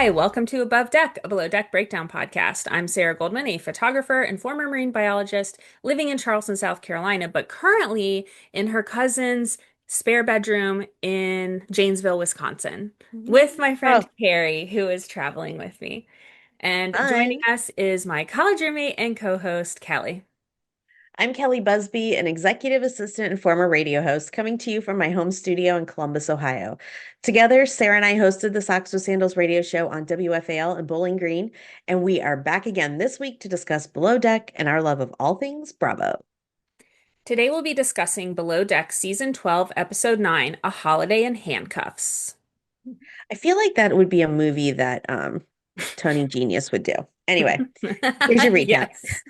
Hi, welcome to Above Deck, a below deck breakdown podcast. I'm Sarah Goldman, a photographer and former marine biologist living in Charleston, South Carolina, but currently in her cousin's spare bedroom in Janesville, Wisconsin, with my friend Oh, Carrie, who is traveling with me. And joining fun. us is my college roommate and co-host, Kelli. I'm Kelly Busby, an executive assistant and former radio host, coming to you from my home studio in Columbus, Ohio. Together, Sarah and I hosted the Socks with Sandals radio show on WFAL in Bowling Green, and we are back again this week to discuss Below Deck and our love of all things Bravo. Today we'll be discussing Below Deck Season 12, Episode 9, A Holiday in Handcuffs. I feel like that would be a movie that Tony Genius would do. Anyway, here's your recap. Yes.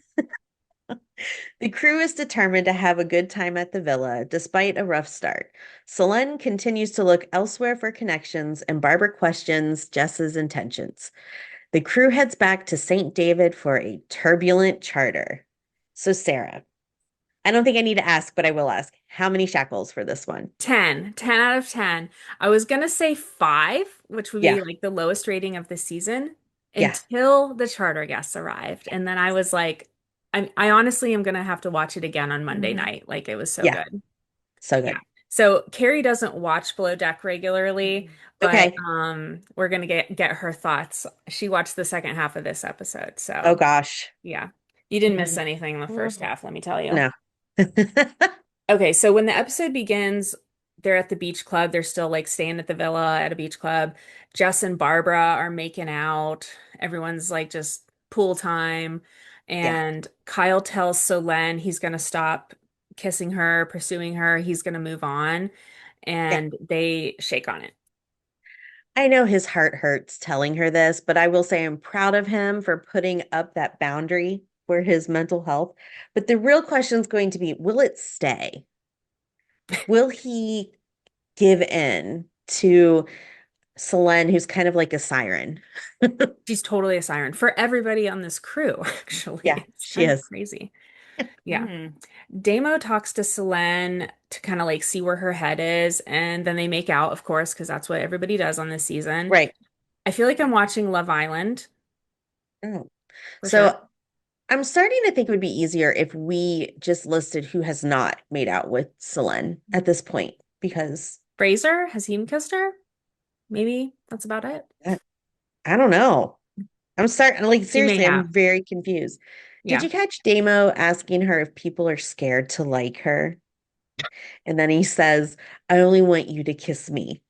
The crew is determined to have a good time at the villa, despite a rough start. Solène continues to look elsewhere for connections, and Barbara questions Jess's intentions. The crew heads back to St. David for a turbulent charter. So, Sarah, I don't think I need to ask, but I will ask. How many shackles for this one? 10 out of 10. I was gonna say five, which would be Yeah, like the lowest rating of the season yeah. until the charter guests arrived. And then I was like, I honestly am gonna have to watch it again on Monday night. Like it was so Yeah, good. so Yeah. good. So Carrie doesn't watch Below Deck regularly, but Okay. we're gonna get her thoughts. She watched the second half of this episode, Oh so gosh. yeah. You didn't miss anything in the first half, let me tell you. No. Okay, so when the episode begins, they're at the beach club. They're still like staying at the villa at a beach club. Jess and Barbara are making out. Everyone's like just pool time. Yeah. And Kyle tells Solène he's going to stop kissing her, pursuing her. He's going to move on. Yeah. And they shake on it. I know his heart hurts telling her this, but I will say I'm proud of him for putting up that boundary for his mental health. But the real question is going to be, will it stay? Will he give in to Solène, who's kind of like a siren? She's totally a siren for everybody on this crew, Yeah, actually. It's she kind of is. crazy. Yeah. Damo talks to Solène to kind of like see where her head is, and then they make out, of course, because that's what everybody does on this season. Right. I feel like I'm watching Love Island Oh. for sure. So I'm starting to think it would be easier if we just listed who has not made out with Solène at this point, because Fraser, has he kissed her? Maybe that's about it. I, I don't know. I'm starting, like, He may seriously, have. I'm very confused. Did Yeah. you catch Damo asking her if people are scared to like her? And then he says, I only want you to kiss me.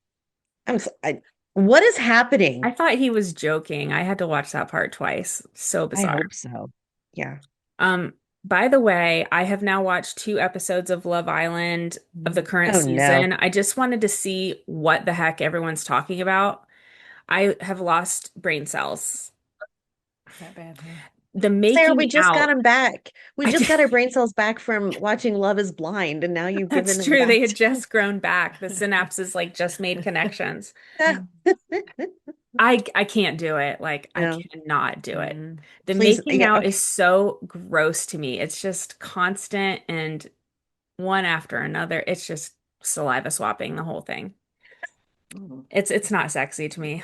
What is I happening? thought he was joking. I had to watch that part twice. So I bizarre. hope so. Yeah. Um, by the way, I have now watched two episodes of Love Island of the current Oh no. season. I just wanted to see what the heck everyone's talking about. I have lost brain cells. That bad, huh? The Sarah, we making just got out. him back. We I just did, got our brain cells back from watching Love is Blind, and now you've given that's them true. They back had to just grown back. The synapses like just made connections. us. I can't do it. Like I No, cannot do it. The please. making Yeah, out okay. is so gross to me. It's just constant and one after another. It's just saliva swapping the whole thing. It's not sexy to me.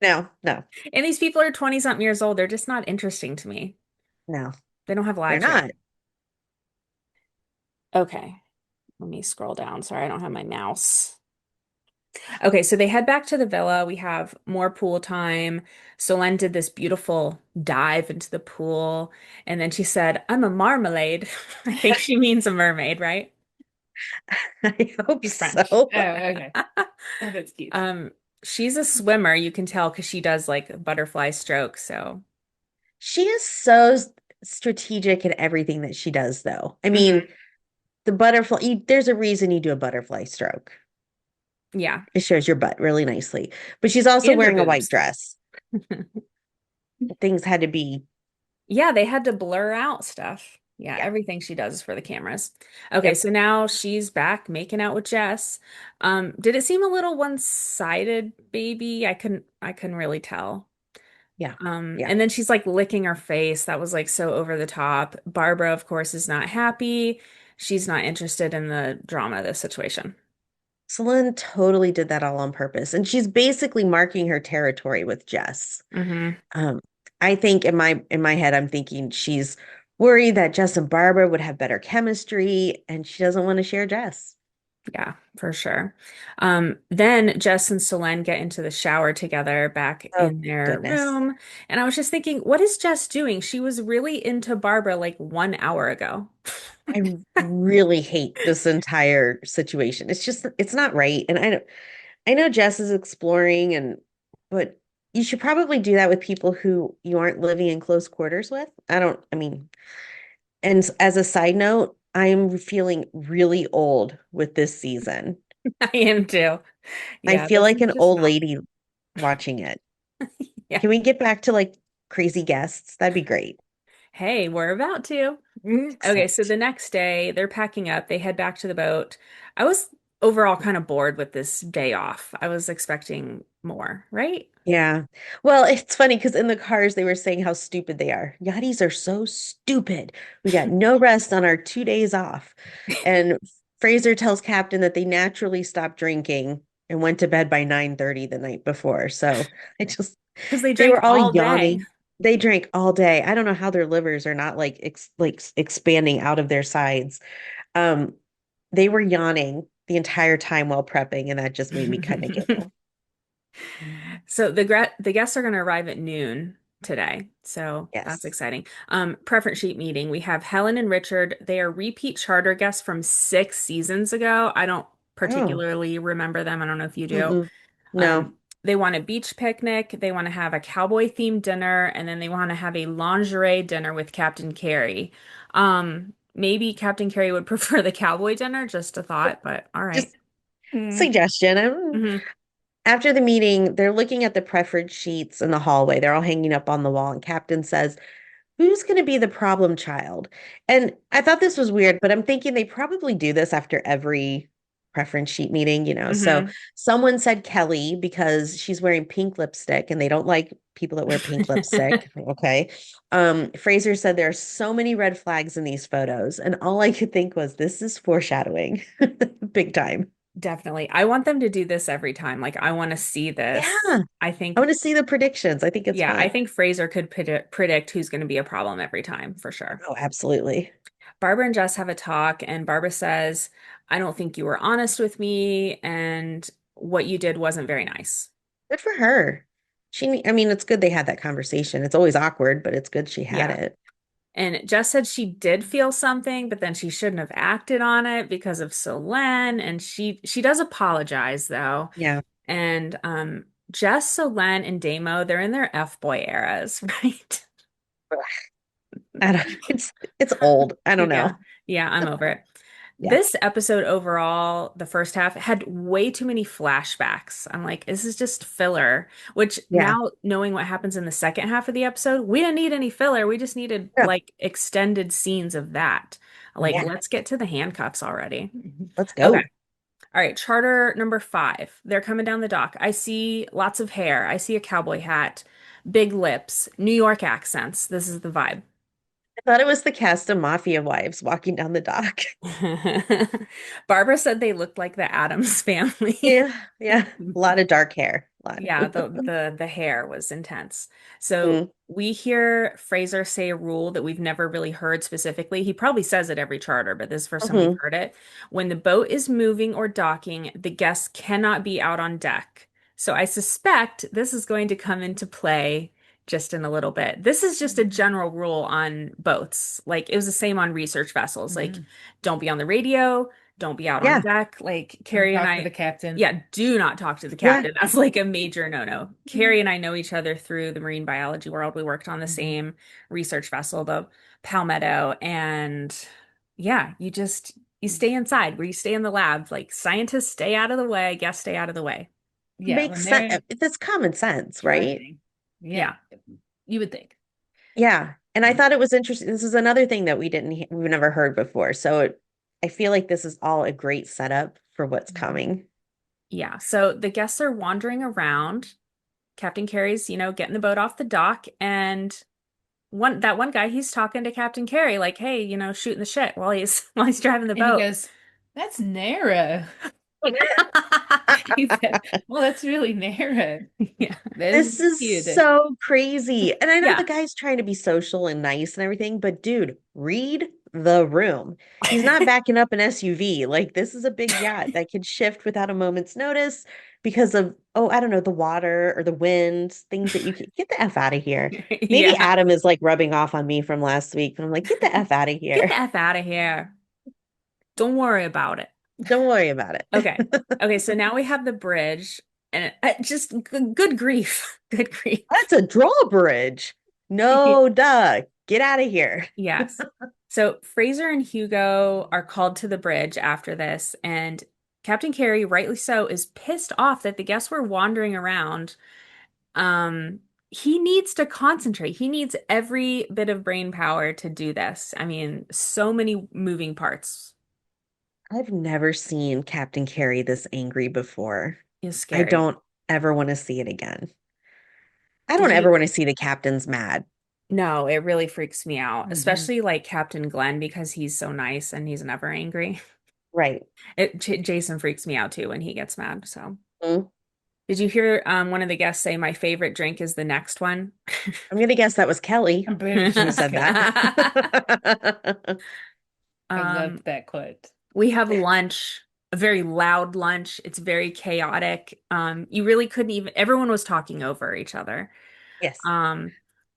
No, no, And these people are 20 something years old. They're just not interesting to me. no, They don't have they're lives yet. not. Okay. Let me scroll down. Sorry, I don't have my mouse. Okay, so they head back to the villa. We have more pool time. Solène did this beautiful dive into the pool. And then she said, I'm a marmalade. I think she means a mermaid, right? I hope She's French. so. Oh, okay. That's cute. She's a swimmer, you can tell because she does like butterfly strokes. So, She is so strategic in everything that she does, though. I mhm. mean, the butterfly, there's a reason you do a butterfly stroke. Yeah. It shows your butt really nicely. But she's also And her wearing a white boobs. dress. Things had to be, Yeah, they had to blur out stuff. Yeah, yeah. everything she does is for the cameras. Okay, Yep. so now she's back making out with Jess. Did it seem a little one-sided, baby? I couldn't really tell. Yeah. Yeah. And then she's like licking her face. That was like so over the top. Barbara, of course, is not happy. She's not interested in the drama of this situation. Solène totally did that all on purpose. And she's basically marking her territory with Jess. Hmm. Um, I think in my head, I'm thinking she's worried that Jess and Barbara would have better chemistry, and she doesn't want to share Jess. Yeah, for sure. Then Jess and Solène get into the shower together back Oh, in their goodness. room. And I was just thinking, what is Jess doing? She was really into Barbara like 1 hour ago. I really hate this entire situation. It's not right. And I know Jess is exploring but you should probably do that with people who you aren't living in close quarters with. I mean, and as a side note, I'm feeling really old with this season. I am too. I Yeah, feel this like is an just old not. lady watching it. Yeah. Can we get back to like crazy guests? That'd be great. Hey, we're about to. Okay, so Excellent. the next day they're packing up. They head back to the boat. I was overall kind of bored with this day off. I was expecting more, right? Yeah. Well, it's funny because in the cars they were saying how stupid they are. Yachties are so stupid. We got no rest on our 2 days off. And Fraser tells Captain that they naturally stopped drinking and went to bed by 9:30 the night before. So I just Because they they drank were all all day. yawning. They drank all day. I don't know how their livers are not like expanding out of their sides. Um, they were yawning the entire time while prepping, and that just made me kind of giggle. So the guests are going to arrive at noon today. So that's Yes. exciting. Preference sheet meeting. We have Helen and Richard. They are repeat charter guests from 6 seasons ago. I don't Oh. particularly remember them. I don't know if you do. Mm-mm. No. They want a beach picnic. They want to have a cowboy themed dinner, and then they want to have a lingerie dinner with Captain Kerry. Maybe Captain Kerry would prefer the cowboy dinner, just a thought, but all right. Just suggestion. Mm-hmm. After the meeting, they're looking at the preference sheets in the hallway. They're all hanging up on the wall, and Captain says, "Who's going to be the problem child?" And I thought this was weird, but I'm thinking they probably do this after every preference sheet meeting. So Mm-hmm. someone said Kelly because she's wearing pink lipstick and they don't like people that wear pink lipstick. Okay. Fraser said there are so many red flags in these photos, and all I could think was this is foreshadowing big time. Definitely. I want them to do this every time. Like, I want to see Yeah. this. I I think, want to see the predictions. I think it's yeah, I fun. think Fraser could predict who's going to be a problem every time for sure. Oh, absolutely. Barbara and Jess have a talk, and Barbara says, I don't think you were honest with me, and what you did wasn't very nice. Good for her. I mean, it's good they had that conversation. It's always awkward, but it's good she had Yeah. it. And Jess said she did feel something, but then she shouldn't have acted on it because of Solène. And she does apologize though. Yeah. And Jess, Solène, and Damo, they're in their F-boy eras, right? I don't, it's old. I don't Yeah. know. Yeah, I'm over it. Yeah. This episode overall, the first half, had way too many flashbacks. I'm like, this is just filler. Which Yeah. now, knowing what happens in the second half of the episode, we didn't need any filler. We just needed Yeah. like extended scenes of that. Like, Yeah. let's get to the handcuffs already. Let's Okay. go. All right. Charter number 5. They're coming down the dock. I see lots of hair. I see a cowboy hat, big lips, New York accents. This is the vibe. I thought it was the cast of Mafia wives walking down the dock. Barbara said they looked like the Addams family. Yeah. Yeah. A lot of dark hair. A lot. Yeah, the hair was intense. So Mm, we hear Fraser say a rule that we've never really heard specifically. He probably says it every charter, but this is the first time we've mhm. heard it. When the boat is moving or docking, the guests cannot be out on deck. So I suspect this is going to come into play just in a little bit. This is just a general rule on boats. Like it was the same on research vessels. Like Mhm. don't be on the radio, don't be out on Yeah. deck. Like Don't Carrie and talk to the I, captain. yeah, do not talk to the Yeah. captain. That's like a major no-no. Carrie Mhm. and I know each other through the marine biology world. We worked on the Mhm. same research vessel, the Palmetto, and yeah, you stay inside where you stay in the lab. Like scientists stay out of the way, guests stay out of the way. Yeah, Makes when sense. they're That's common sense, right? charging. Yeah, Yeah. you would think. Yeah. And I thought it was interesting. This is another thing that we've never heard before. I feel like this is all a great setup for what's Mhm. coming. Yeah. So the guests are wandering around. Captain Carey's, getting the boat off the dock, and one guy, he's talking to Captain Carey, like, hey, shooting the shit while he's while he's driving the And he boat. goes, "That's Nara." He said, well, that's really narrow. Yeah. That is This is cute. so crazy. And I know the Yeah. guy's trying to be social and nice and everything, but dude, read the room. He's not backing up an SUV. Like, this is a big yacht that could shift without a moment's notice because of, oh, I don't know, the water or the wind, things that you can get the F out of here. Maybe Yeah. Adam is like rubbing off on me from last week, but I'm like, get the F out of Get here. the F out of here. Don't worry about it. Don't worry about Okay. it. Okay, so now we have the bridge and just good grief. Good grief. That's a drawbridge. No, duh. Get out of here. Yes. So Fraser and Hugo are called to the bridge after this, and Captain Kerry, rightly so, is pissed off that the guests were wandering around. Um, he needs to concentrate. He needs every bit of brain power to do this. I mean, so many moving parts I've never seen Captain Kerry this angry before. is I scary. don't ever want to see it again. I Did don't ever you? want to see the captains mad. No, it really freaks me out, Mhm. especially like Captain Glenn because he's so nice and he's never angry. Right. Jason freaks me out too when he gets mad. So, Mm. did you hear one of the guests say my favorite drink is the next one? I'm gonna guess that was Kelly I'm pretty sure who it's said that. Kelly. I Um, loved that quote. we have lunch, a very loud lunch. It's very chaotic. You really couldn't even, everyone was talking over each other. Yes. Um, Yes.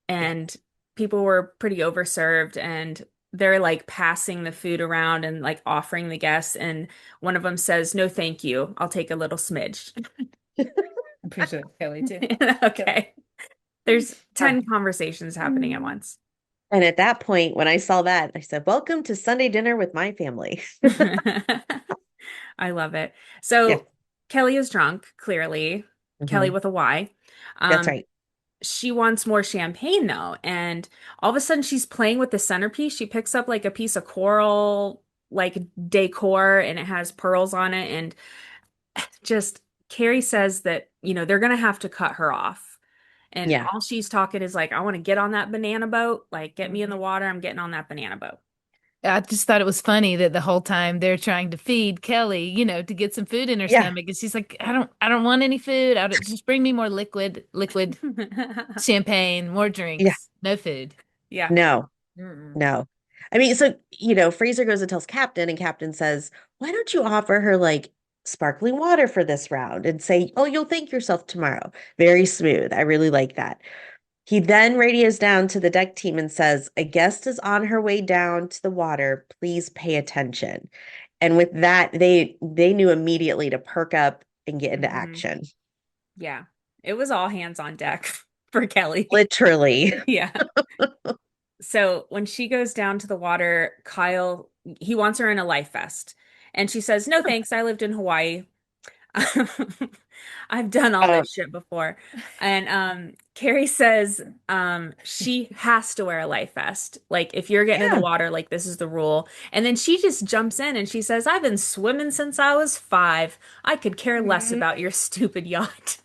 and people were pretty overserved and they're like passing the food around and like offering the guests. And one of them says, no, thank you. I'll take a little smidge. I'm pretty sure it's Kelly too. Kelly. Okay. There's Uh, 10 conversations happening at once. And at that point, when I saw that, I said, "Welcome to Sunday dinner with my family." I love it. Yeah. So Kelly is drunk, clearly. Kelly Hmm. with a Y. That's Um, right. she wants more champagne though, and all of a sudden she's playing with the centerpiece. She picks up like a piece of coral, like decor, and it has pearls on it. And just Carrie says that, they're gonna have to cut her off. And Yeah. all she's talking is like, I want to get on that banana boat. Like, get me in Mhm. the water. I'm getting on that banana boat. I just thought it was funny that the whole time they're trying to feed Kelly, to get some food in her Yeah. stomach, and she's like, I don't want any food. Just bring me more liquid champagne, more Yeah. drinks, no food. Yeah. No. Mm-mm. No. I mean, so, Fraser goes and tells Captain, and Captain says, "Why don't you offer her like sparkling water for this round and say, oh, you'll thank yourself tomorrow?" Very smooth. I really like that. He then radios down to the deck team and says, "A guest is on her way down to the water. Please pay attention." And with that, they knew immediately to perk up and get into Hmm. action. Yeah. It was all hands on deck for Kelly. Literally. Yeah. So when she goes down to the water, Kyle, he wants her in a life vest. And she says, no, thanks. I lived in Hawaii. I've done all Um, this shit before. And Carrie says she has to wear a life vest. Like if you're getting in the yeah. water, like this is the rule. And then she just jumps in and she says, I've been swimming since I was 5. I could care less Mhm. about your stupid yacht.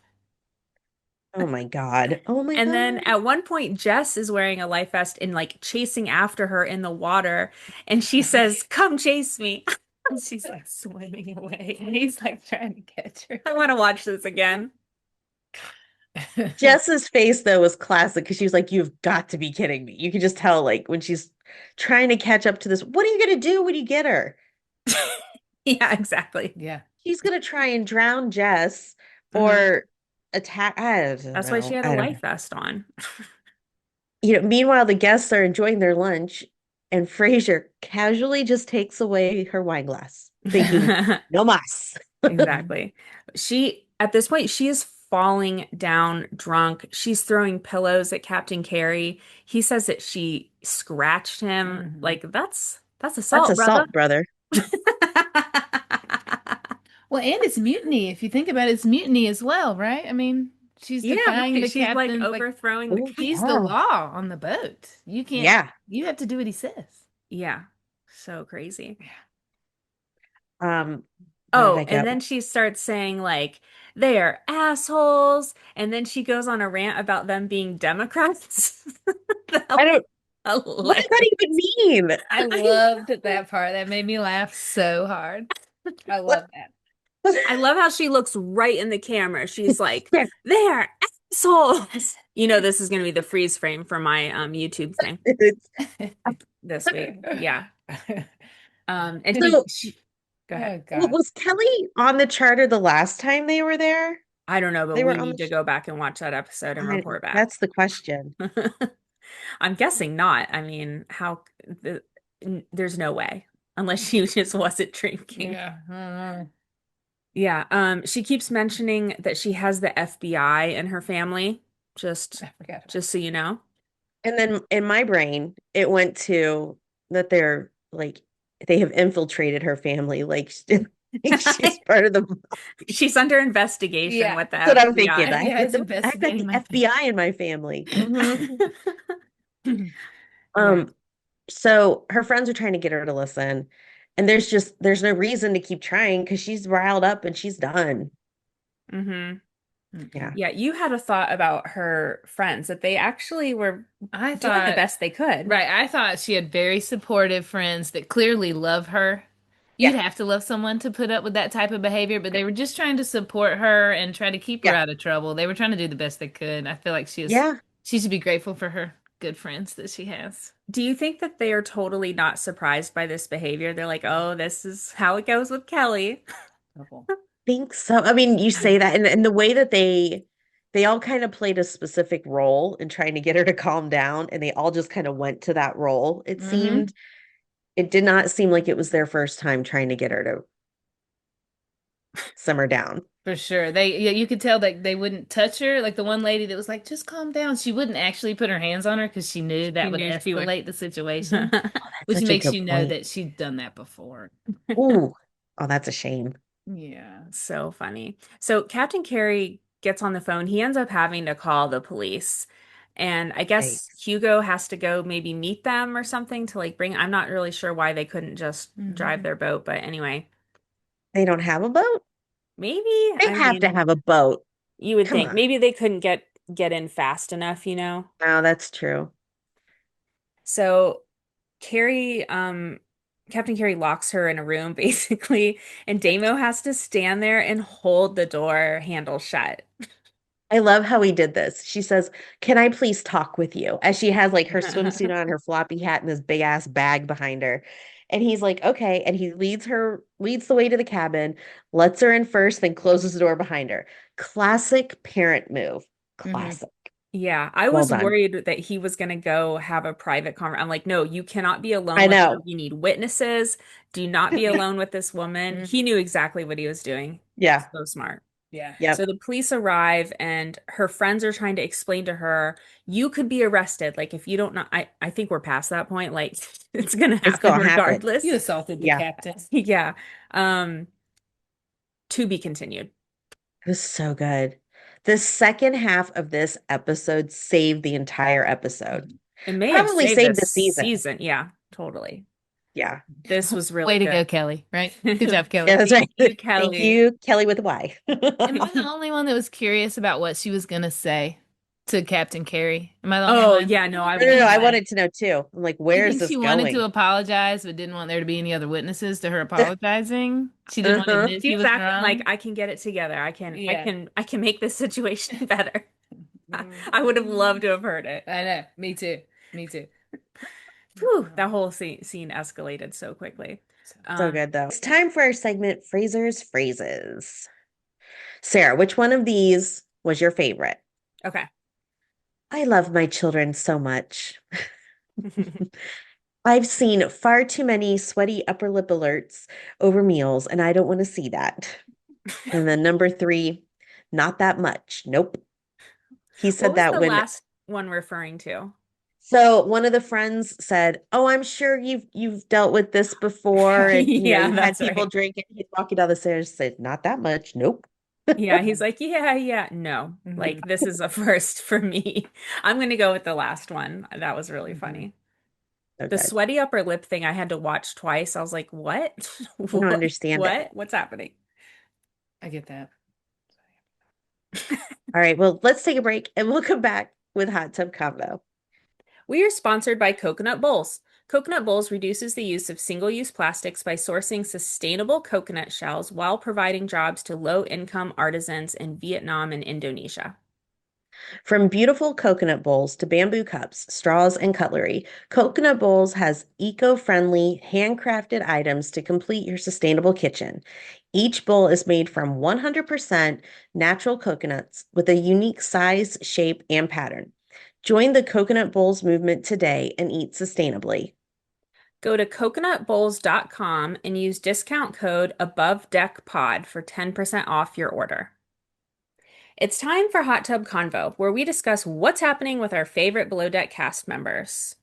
Oh my God. Oh my And then God. at one point, Jess is wearing a life vest and like chasing after her in the water. And she says, come chase me. And she's like swimming away, and he's like trying to catch her. I want to watch this again. Jess's face though was classic because she was like, "You've got to be kidding me." You could just tell, like, when she's trying to catch up to this, what are you gonna do when you get her? Yeah, exactly. Yeah. She's gonna try and drown Jess Hmm. or attack. I don't That's why she know. had a I don't know. life vest on. Meanwhile, the guests are enjoying their lunch, and Frasier casually just takes away her wine glass, thinking, "No mas." Mhm. Exactly. At this point, she is falling down drunk. She's throwing pillows at Captain Kerry. He says that she scratched him. Mhm. Like, that's That's assault, brother. assault, brother. Well, and it's mutiny. If you think about it, it's mutiny as well, right? I mean, she's Yeah, defying right. the She's like captain. Like, overthrowing the Oh he's the yeah. law on the boat. You can't, Yeah. you have to do what he says. Yeah. So crazy. Where did Oh, I and go? then she starts saying like they are assholes, and then she goes on a rant about them being Democrats. That I was don't. What does that hilarious. even mean? I loved that part. That made me laugh so hard. I What? love that. I love how she looks right in the camera. She's like, "There, assholes." You know, this is going to be the freeze frame for my YouTube thing this week. Yeah. And So, go ahead. Oh God. was Kelly on the charter the last time they were there? I don't know, but They we were on need the. to go back and watch that episode and report back. That's the question. I'm guessing not. I mean, the, there's no way unless she just wasn't drinking. Yeah. I don't know. Yeah, she keeps mentioning that she has the FBI in her family, just I forgot about just so you know. And then in my brain, it went to that they're like they have infiltrated her family. Like, like she's part of the. She's under investigation Yeah. with the That's what I'm thinking. FBI. Yeah, it's I've got investigating the my thing. FBI in my family. Yeah. Um, so her friends are trying to get her to listen, and there's no reason to keep trying because she's riled up and she's done. hmm Yeah. Yeah, you had a thought about her friends that they actually were I doing the thought, best they could. right, I thought she had very supportive friends that clearly love her. You'd Yeah. have to love someone to put up with that type of behavior, but they were just trying to support her and try to keep her Yeah. out of trouble. They were trying to do the best they could. I feel like Yeah. she should be grateful for her good friends that she has. Do you think that they are totally not surprised by this behavior? They're like, "Oh, this is how it goes with Kelly." Couple. Think so. I mean, you say that and the way that they all kind of played a specific role in trying to get her to calm down and they all just kind of went to that role. It Hmm. seemed it did not seem like it was their first time trying to get her to simmer down. For sure. Yeah, you could tell that they wouldn't touch her. Like the one lady that was like, just calm down. She wouldn't actually put her hands on her because she knew She that would knew she would. escalate the situation, That's which such a makes good you know point. that she'd done that before. Ooh. Oh, that's a shame. Yeah. So funny. So Captain Kerry gets on the phone. He ends up having to call the police. And I guess Yikes. Hugo has to go maybe meet them or something to like bring. I'm not really sure why they couldn't just drive Hmm. their boat, but anyway, They don't have a boat? maybe. They I have to mean, have a boat. you would Come think on. maybe they couldn't get in fast enough, you know? No, that's true. So Carrie, Captain Carrie locks her in a room basically, and Damo has to stand there and hold the door handle shut. I love how he did this. She says, "Can I please talk with you?" As she has like her swimsuit on, her floppy hat, and this big ass bag behind her. And he's like, "Okay." And he leads the way to the cabin, lets her in first, then closes the door behind her. Classic parent move. Hmm. Classic. Yeah, I Well was done. worried that he was going to go have a private conversation. I'm like, no, you cannot be alone I with her. know. You need witnesses. Do not be alone with this woman. He knew exactly what he was doing. Yeah. So smart. Yeah. So Yep. the police arrive and her friends are trying to explain to her, you could be arrested. Like if you don't know, I think we're past that point. Like it's gonna It's happen gonna happen. You regardless. assaulted the Yeah. captain. Yeah. Um, to be continued. It was so good. The second half of this episode saved the entire episode. It may have Probably saved saved this the season. season. Yeah, totally. Yeah. This was Way really to go, good. Kelly. Right? Good job, Yeah, Kelly. that's right. Thank you, Thank Kelly. you, Kelly with a Y. Am I the only one that was curious about what she was gonna say to Captain Kerry? Am I the only Oh, one? yeah, no, I No, no, want no. to I know. wanted to know too. I'm like, Do you where is think this she wanted to going? apologize but didn't want there to be any other witnesses to her apologizing? She didn't want to Uh-huh. admit She she was was acting like wrong? I can get it together. Yeah. I can make this situation better. I would have loved Mm. to have heard it. I know. Me too. Me too. Whew, that whole scene escalated so quickly. So, So good though. It's time for our segment, Fraser's Phrases. Sarah, which one of these was your favorite? Okay. I love my children so much. I've seen far too many sweaty upper lip alerts over meals, and I don't want to see that. And then number three, not that much. Nope. He What said was that the when last one referring to? so one of the friends said, "Oh, I'm sure you've dealt with this before, and Yeah, you've had that's people right. drink it." He's walking down the stairs, said, "Not that much. Nope." Yeah, he's like, yeah, yeah. No, like mhm, this is a first for me. I'm gonna go with the last one. That was really mhm. funny. So The good. sweaty upper lip thing I had to watch twice. I was like, what? I don't What? understand it. What? What's happening? I get that. All right, well, let's take a break and we'll come back with Hot Tub Convo. We are sponsored by Coconut Bowls. Coconut Bowls reduces the use of single-use plastics by sourcing sustainable coconut shells while providing jobs to low-income artisans in Vietnam and Indonesia. From beautiful coconut bowls to bamboo cups, straws, and cutlery, Coconut Bowls has eco-friendly, handcrafted items to complete your sustainable kitchen. Each bowl is made from 100% natural coconuts with a unique size, shape, and pattern. Join the Coconut Bowls movement today and eat sustainably. Go to coconutbowls.com and use discount code AboveDeckPod for 10% off your order. It's time for Hot Tub Convo, where we discuss what's happening with our favorite Below Deck cast members.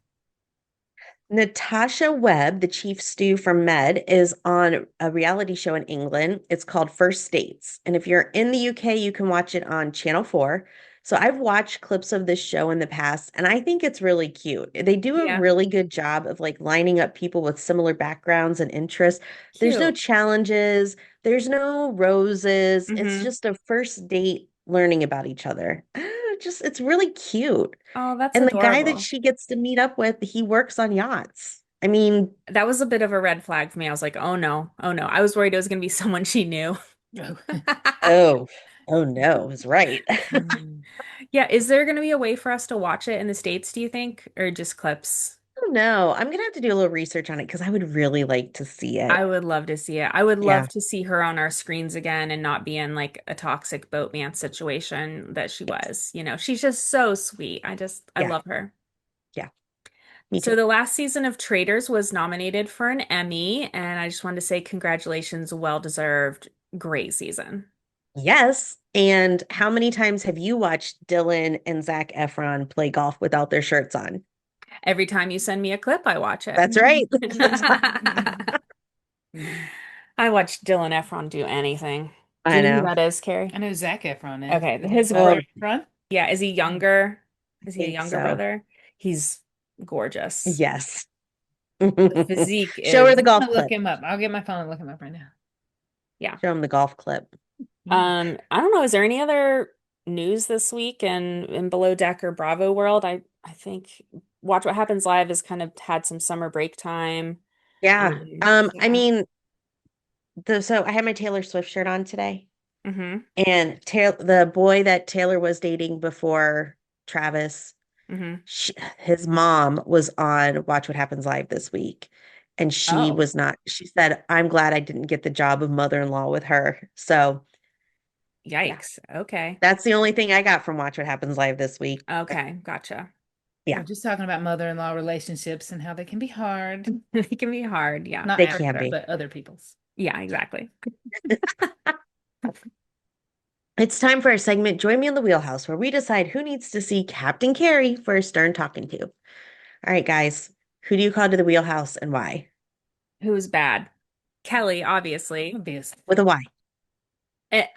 Natasha Webb, the chief stew from Med, is on a reality show in England. It's called First Dates. And if you're in the UK, you can watch it on Channel 4. So I've watched clips of this show in the past, and I think it's really cute. They do a Yeah, really good job of like lining up people with similar backgrounds and interests. There's no cute. challenges, there's no roses. It's Hmm. just a first date learning about each other. Just it's really cute. Oh, that's And the guy that adorable. she gets to meet up with, he works on yachts. I mean, That was a bit of a red flag for me. I was like, oh no, oh no. I was worried it was going to be someone she knew. Oh. oh, oh no, is right. I Yeah, is there going to be a way for us to watch it in the States, do you think? Or just clips? don't know. I'm gonna have to do a little research on it because I would really like to see I it. would love to see it. I would Yeah. love to see her on our screens again and not be in like a toxic boatman situation that she Yes. was. She's just so sweet. I Yeah. love her. Yeah. Me So too. the last season of Traitors was nominated for an Emmy, and I just wanted to say congratulations, well deserved. Great season. Yes. And how many times have you watched Dylan and Zac Efron play golf without their shirts on? Every time you send me a clip, I watch it. That's right. I watch Dylan Efron do anything. Do I you know who know. that is, Carrie? I know Zac Efron is. Okay, Is he his brother Oh, bro, in front? yeah, is he I younger? Is he a think younger so. brother? He's gorgeous. Yes. The physique Show her is, the I'm golf gonna look clip. him up. I'll get my phone and look him up right now. yeah. Show him the golf clip. I don't know. Is there any other news this week in Below Deck or Bravo world? I think Watch What Happens Live has kind of had some summer break time. Yeah. I Yeah. mean, so I had my Taylor Swift shirt on today, Mm-hmm. and the boy that Taylor was dating before Travis, Mm-hmm. his mom was on Watch What Happens Live this week, and she Oh, was not. She said, "I'm glad I didn't get the job of mother-in-law with her." So, yeah, yikes. Okay. that's the only thing I got from Watch What Happens Live this week. Okay, gotcha. Yeah, We're just talking about mother-in-law relationships and how they can be hard. It can be hard. Yeah, Not they for can ours, sure. be. but other people's. Yeah, exactly. It's time for our segment, Join Me in the Wheelhouse, where we decide who needs to see Captain Kerry for a stern talking to. All right, guys, who do you call to the wheelhouse and why? Who's bad? Kelly, obviously. Obvious. With a Y. Eh,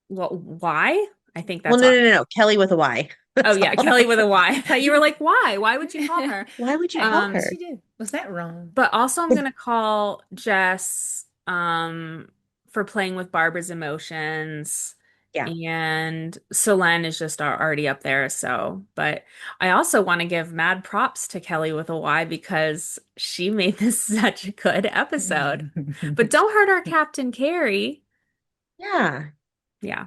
well, why? I think Well, that's no, no, no, obvious. no. Kelly with a Y. Oh That's yeah, all. Kelly with a Y. I thought you were like, why? Why would you call her? Why would you Hey, call what Um, her? she did? Was that wrong? but also I'm gonna call Jess for playing with Barbara's emotions. Yeah. And Solène is just already up there, so but I also want to give mad props to Kelly with a Y because she made this such a good episode. But don't hurt our Captain Carrie. Yeah. Yeah.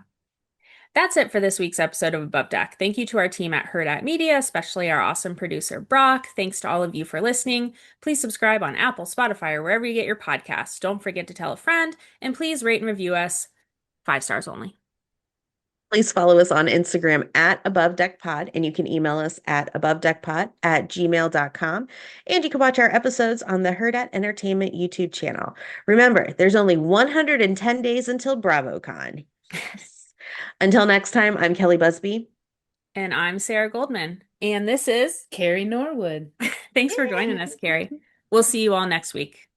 That's it for this week's episode of Above Deck. Thank you to our team at Hurrdat Media, especially our awesome producer, Brock. Thanks to all of you for listening. Please subscribe on Apple, Spotify, or wherever you get your podcasts. Don't forget to tell a friend, and please rate and review us 5 stars only. Please follow us on Instagram at Above Deck Pod, and you can email us at abovedeckpod@gmail.com. And you can watch our episodes on the Hurrdat Entertainment YouTube channel. Remember, there's only 110 days until BravoCon. Yes. Until next time, I'm Kelly Busby. And I'm Sarah Goldman. And this is, Carrie Norwood. thanks for joining us, Carrie. We'll see you all next week.